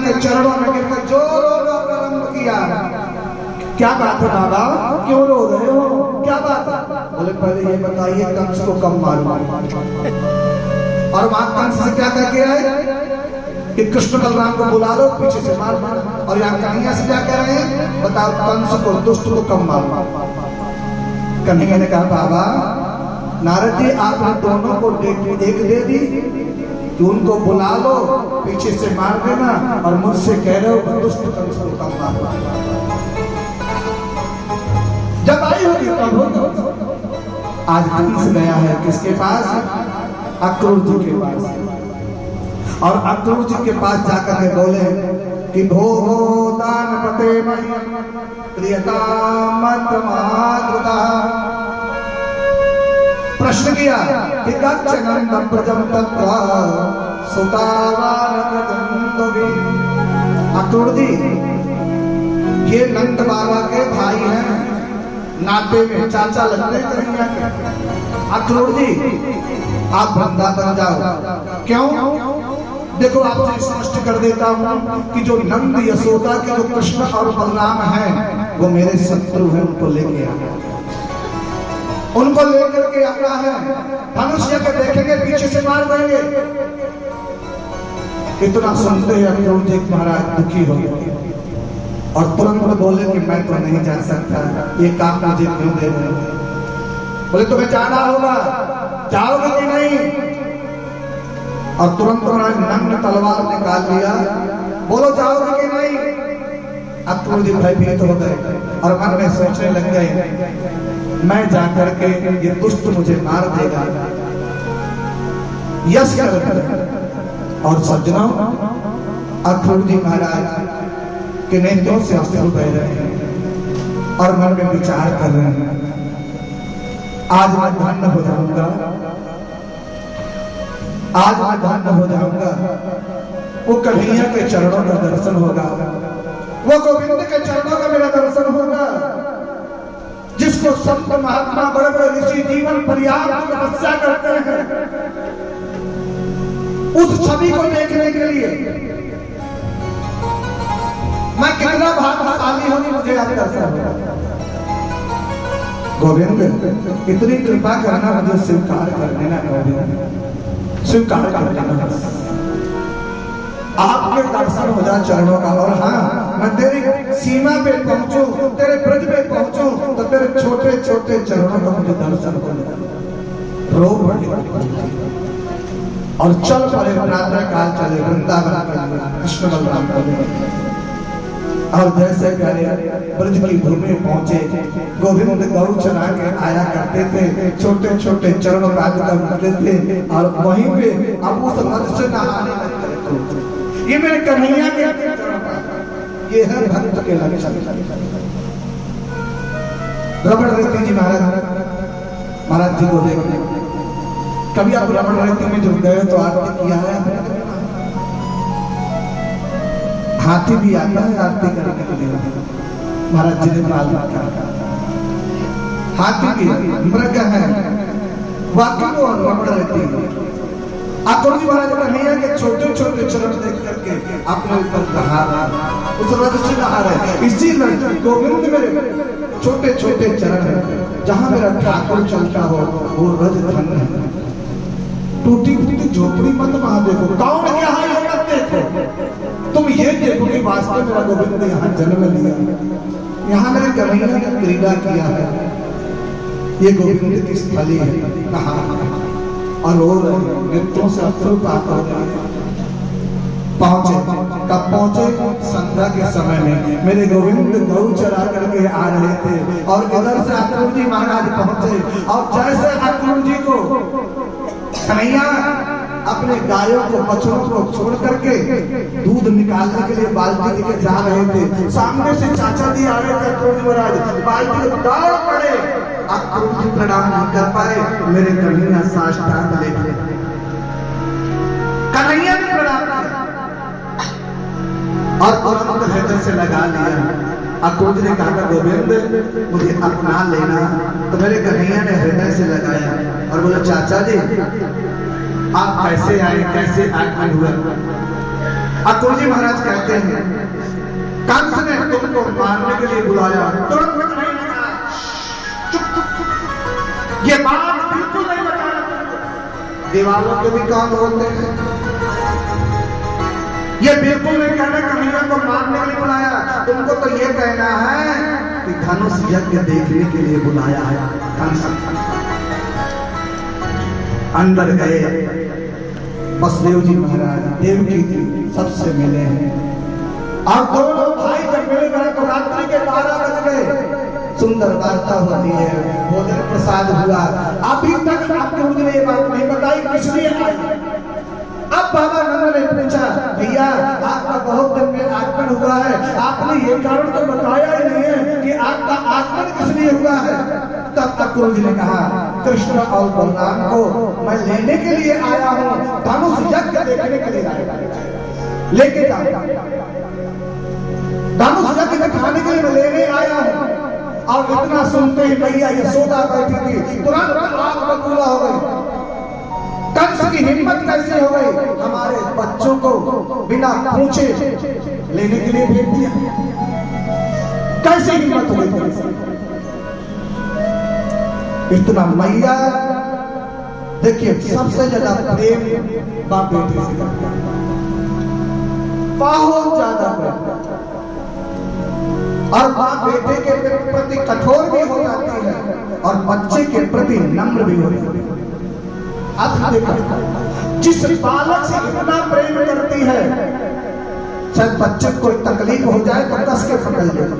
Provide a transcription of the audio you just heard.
के चरणों में गिरकर जो रोना प्रारंभ किया। क्या बात है बाबा, क्यों रो रहे हो, क्या बात है? बोले पहले ये बताइए कंस को कब मारूं? और वहां कंस से क्या कह के आए कि कृष्ण बलराम को बुला लो, पीछे से मार। और यहाँ कन्हैया से क्या कह रहे हैं, बताओ कंस को, दुष्ट को कब मारूं? कन्हैया ने कहा बाबा नारद जी आपने दोनों को एक दे दी कि उनको बुला लो, पीछे से मार देना, और मुझसे कह रहे हो दुष्ट कंस को कब मारो? जब आई होगी तब होगा। आज कंस गया है किसके पास? अक्रूर जी के पास। और अक्रूर जी के पास जाकर के बोले कि भो दान पते प्रश्न किया कि दक्षिणं प्रजम तत्र सुतावान प्रजंतवी। अक्रूर जी ये नंद बाबा के भाई हैं, नाते में चाचा लगते हैं। अक्रूर जी आप वृंदावन जाओ। क्यों? देखो आपसे स्पष्ट कर देता हूं कि जो नंद यशोदा के जो कृष्ण और बलराम हैं वो मेरे शत्रु हैं, उनको लेके आना, उनको लेकर के आना है। धनुष्य के देखेंगे पीछे से मार देंगे। इतना सुनते ही अक्रूर जी महाराज दुखी हो गए और तुरंत बोले कि मैं तो नहीं जा सकता, ये काम मुझे क्यों दे रहे हो? बोले तुम्हें जाना होगा, जाओगे कि नहीं? और तुरंत उन्होंने नग्न तलवार निकाल लिया। बोलो जाओगे कि नहीं? अक्रूर जी भयभीत हो गए और मन में सोचने लग गए मैं जाकर के ये दुष्ट मुझे मार देगा। यश कर और सज्जनों अक्रूर जी महाराज के नेत्रों से अश्रु बह रहे हैं और मन में विचार कर रहे हैं आज मैं धन्य हो जाऊंगा, आज मैं धन्य हो जाऊंगा। वो कन्हैया के चरणों का दर्शन होगा, वो गोविंद के चरणों का मेरा दर्शन होगा, जिसको संत महात्मा बड़े बड़े ऋषि जीवन पर्याप्त तपस्या करते हैं। उस छवि को देखने के लिए मैं कितना भाग्यशाली हूं, मुझे याद दर्शन होगा। गोविंद इतनी कृपा करना, मुझे स्वीकार कर लेना, गोविंद स्वीकार कर लेना, आपके दर्शन हो जाए चरणों का। और हाँ मैं तेरी सीमा पे पहुंचूं, तेरे ब्रज पे पहुंचूं तो तेरे छोटे छोटे चरणों का मुझे दर्शन हो जाए। रो पड़े और चल पड़े, प्रातः काल चले वृंदावन कृष्ण बलराम को। और जैसे प्यारे ब्रज की भूमि पहुंचे, गोविंद गौ चरा के आया करते थे, छोटे छोटे चरणों का करते थे और वहीं पे अब उस रथ से नहाने लगते। ये मेरे कन्हैया के ये है भक्त के लक्षण। रमण रेती जी महाराज जी को देखते, कभी आप रमण रेती में जुड़ गए तो आरती किया है? हाथी भी आता है आरती करने के लिए, महाराज जी ने माल रखा। हाथी भी मृग है, वाकई वो रमण रेती। अक्रूर जी महाराज कन्हैया के छोटे छोटे चरण देख करके अपने ऊपर नहा उस रथ से नहा रहे। इसी गोविंद मेरे छोटे छोटे चरण है, जहां मेरा ठाकुर चलता हो वो रज धन्य है। टूटी फूटी झोपड़ी मत वहां देखो, कौन क्या है ये मत देखो, तुम ये देखो कि वास्तव मेरा गोविंद यहाँ जन्म लिया, यहाँ मेरे कन्हैया ने क्रीड़ा किया है। ये गोविंद की स्थली है, कहा और नेत्रों से अश्रुपात हो गए। पहुंचे, कब पहुंचे? संध्या के समय में मेरे गोविंद गौ चरा करके आ रहे थे और इधर से अक्रूर जी महाराज पहुंचे। और जैसे अक्रूर जी को कन्हैया अपने गायों को बछड़ों को छोड़ करके दूध निकालने के लिए बाल्टी लेके जा रहे थे, सामने से चाचा जी आ रहे थे। अक्रूर जी महाराज बाल्टी दौड़ पड़े, अक्रूर जी प्रणाम नहीं कर पाए, मेरे कन्हैया साष्टांग लेटे। कन्हैया ने प्रणाम किया और तुरंत हृदय से लगा लिया। अक्रूर जी ने कहा गोविंद मुझे अपना लेना, तो मेरे कन्हैया ने हृदय से लगाया और बोले चाचा जी आप कैसे आए, कैसे आए हुए? अतुल जी महाराज कहते हैं कंस ने तुमको मारने के लिए बुलाया, तुरंत नहीं कहा, ये बात बिल्कुल नहीं बताना तुमको। दीवालों के भी कान होते हैं, ये बिल्कुल नहीं कहना कन्हैया को मारने के लिए बुलाया, तुमको तो ये कहना है कि धनुष यज्ञ देखने के लिए बुलाया है। कंस अंदर गए, वसुदेव जी महाराज देवकी जी सबसे मिले हैं, और दोनों भाई जब मिल गए तो रात्रि के 12 बज गए। सुंदर वार्ता होती है, भोजन प्रसाद हुआ। अभी तक आपने मुझे ये बात नहीं बताई किस लिए आई। अब बाबा नंद ने पूछा, भैया आपका बहुत दिन में आगमन हुआ है, आपने ये कारण तो बताया ही नहीं है कि आपका आगमन किस लिए हुआ है। तब ठाकुर जी ने कहा, कृष्ण और बलराम को मैं लेने के लिए आया हूँ, धनुष यज्ञ देखने के लिए आया, लेके धनुष यज्ञ दिखाने के लिए मैं लेने आया हूँ। और इतना सुनते ही मैया यशोदा बैठी थी, तुरंत आग बबूला हो गई। कंस की हिम्मत कैसे हो गई, हमारे बच्चों को बिना पूछे लेने के लिए भेज दिया, कैसे हिम्मत हो गई। इतना मैया देखिए सबसे ज्यादा प्रेम बाप बेटे से करता है, बहुत ज्यादा प्रेम, और बाप बेटे के प्रति कठोर भी हो जाती है और बच्चे के प्रति नम्र भी हो जाती है। अब देखो जिस बालक से इतना प्रेम करती है, शायद बच्चे को तकलीफ हो जाए तो कस के पकड़ ले।